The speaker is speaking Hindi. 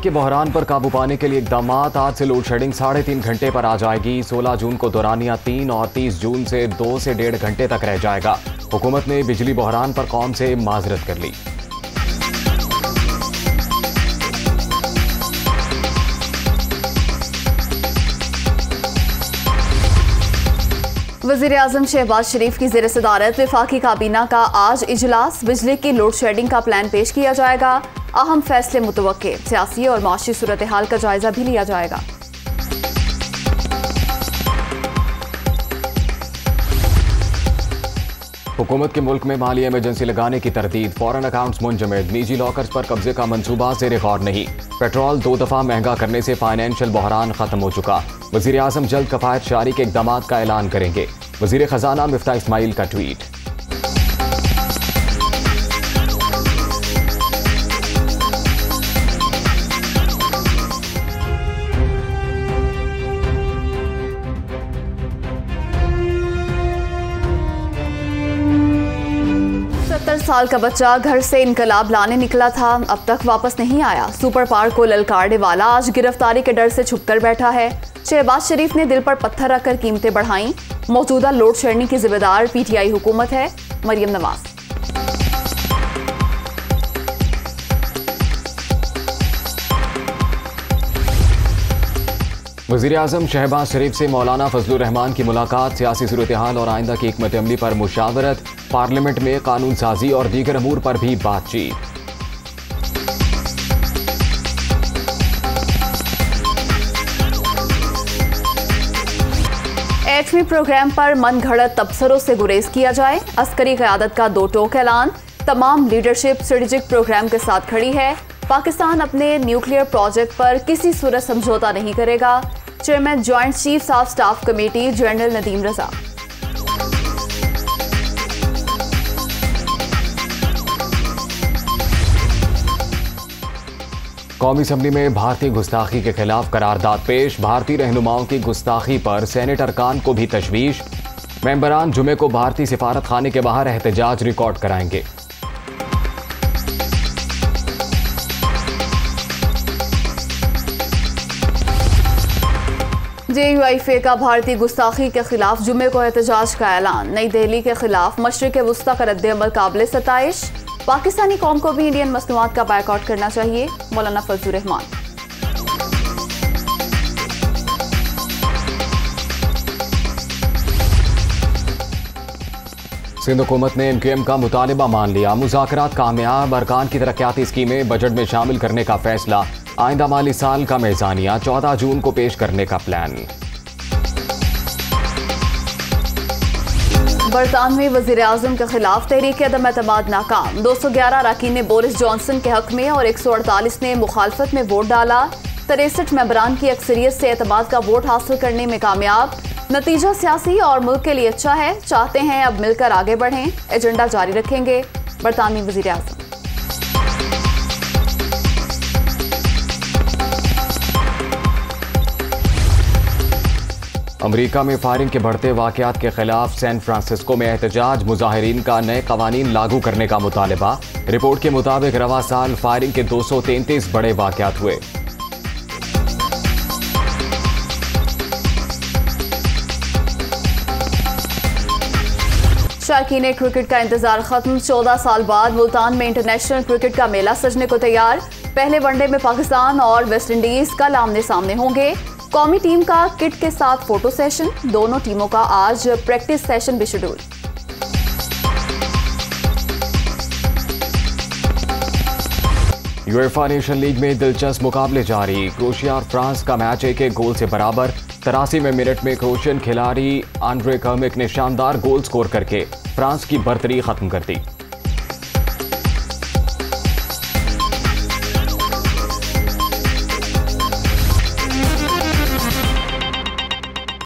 के बहरान पर काबू पाने के लिए इकदाम। आज से लोड शेडिंग 3.5 घंटे पर आ जाएगी। 16 जून को दौरानिया 3 और 30 जून से 2 से 1.5 घंटे तक रह जाएगा। हुकूमत ने बिजली बहरान पर कौम से माजरत कर ली। वज़ीर-ए-आज़म शहबाज शरीफ की ज़ेर सदारत वफाकी काबीना का आज इजलास। बिजली की लोड शेडिंग का प्लान पेश किया जाएगा। अहम फैसले मुतवक्के। सियासी और माशी सूरत हाल का जायजा भी लिया जाएगा। हुकूमत के मुल्क में माली इमरजेंसी लगाने की तरतीब। फॉरेन अकाउंट्स मुंजमद। निजी लॉकर्स पर कब्जे का मंसूबा ज़ेर गौर नहीं। पेट्रोल 2 दफा महंगा करने से फाइनेंशियल बहरान खत्म हो चुका। वज़ीर-ए-आज़म जल्द कफायत शारी के इक़दाम का ऐलान करेंगे। वज़ीर खजाना मिफ्ता इस्माइल का ट्वीट। साल का बच्चा घर से इनकलाब लाने निकला था, अब तक वापस नहीं आया। सुपर पावर को ललकारने वाला आज गिरफ्तारी के डर से छुपकर बैठा है। शहबाज शरीफ ने दिल पर पत्थर रखकर कीमतें बढ़ाई। मौजूदा लोड शेडिंग की जिम्मेदार पीटीआई हुकूमत है। मरियम नवाज। वज़ीर-ए-आज़म शहबाज शरीफ से मौलाना फजलुर रहमान की मुलाकात। सियासी सूरत हाल और आइंदा की हिकमत अमली पर मुशावरत। पार्लियामेंट में कानून साजी और दीगर अमूर पर भी बातचीत। एटमी प्रोग्राम पर मन घड़त तबसरों से गुरेज किया जाए। अस्करी क़यादत का 2 टोक ऐलान। तमाम लीडरशिप स्ट्रेटेजिक प्रोग्राम के साथ खड़ी है। पाकिस्तान अपने न्यूक्लियर प्रोजेक्ट पर किसी सूरत समझौता नहीं करेगा। Chairman joint chiefs of staff committee general Nadeem Raza. कौमी असम्बली में भारतीय गुस्ताखी के खिलाफ करारदाद पेश। भारतीय रहनुमाओं की गुस्ताखी पर सेनेट अरकान को भी तशवीश। मेंबरान जुमे को भारतीय सिफारत खाने के बाहर एहतजाज रिकॉर्ड कराएंगे। JUIFA का भारतीय गुस्ताखी के खिलाफ जुमे को एहतजाज का ऐलान। नई दिल्ली के खिलाफ मशरिक़ वुस्ता का रद्द-ए-अमल काबिल सताइश। पाकिस्तानी कौम को भी इंडियन मसनूआत का बायकॉट करना चाहिए। मौलाना फजलुर रहमान। सिंध हुकूमत ने MQM का मुतालिबा मान लिया। मुज़ाकरात कामयाब। अरकान की तरक्याती स्कीमें बजट में शामिल करने का फैसला। आइंदा माली साल का मेज़ानिया 14 जून को पेश करने का प्लान। बरतानवी वज़ीर-ए-आज़म के खिलाफ तहरीक अदम एतमाद नाकाम। 211 अरकान ने बोरिस जॉनसन के हक में और 148 ने मुखालफत में वोट डाला। 63 मेंबरान की अक्सरियत से एतमाद का वोट हासिल करने में कामयाब। नतीजा सियासी और मुल्क के लिए अच्छा है। चाहते हैं अब मिलकर आगे बढ़ें। एजेंडा जारी रखेंगे। बरतानवी वज़ीर-ए-आज़म। अमरीका में फायरिंग के बढ़ते वाक़यात के खिलाफ सैन फ्रांसिस्को में एहतजाज। मुजाहिरीन का नए कवानीन लागू करने का मुतालिबा। रिपोर्ट के मुताबिक रवा साल फायरिंग के 233 बड़े वाक़यात हुए। शायकीन क्रिकेट का इंतजार खत्म। 14 साल बाद मुल्तान में इंटरनेशनल क्रिकेट का मेला सजने को तैयार। पहले वनडे में पाकिस्तान और वेस्ट इंडीज कल आमने सामने होंगे। कौमी टीम का किट के साथ फोटो सेशन। दोनों टीमों का आज प्रैक्टिस सेशन भी शेड्यूल। यूएफा नेशन लीग में दिलचस्प मुकाबले जारी। क्रोएशिया और फ्रांस का मैच 1-1 गोल से बराबर। 83वें मिनट में क्रोएशियन खिलाड़ी आंद्रे कर्मिक ने शानदार गोल स्कोर करके फ्रांस की बर्तरी खत्म कर दी।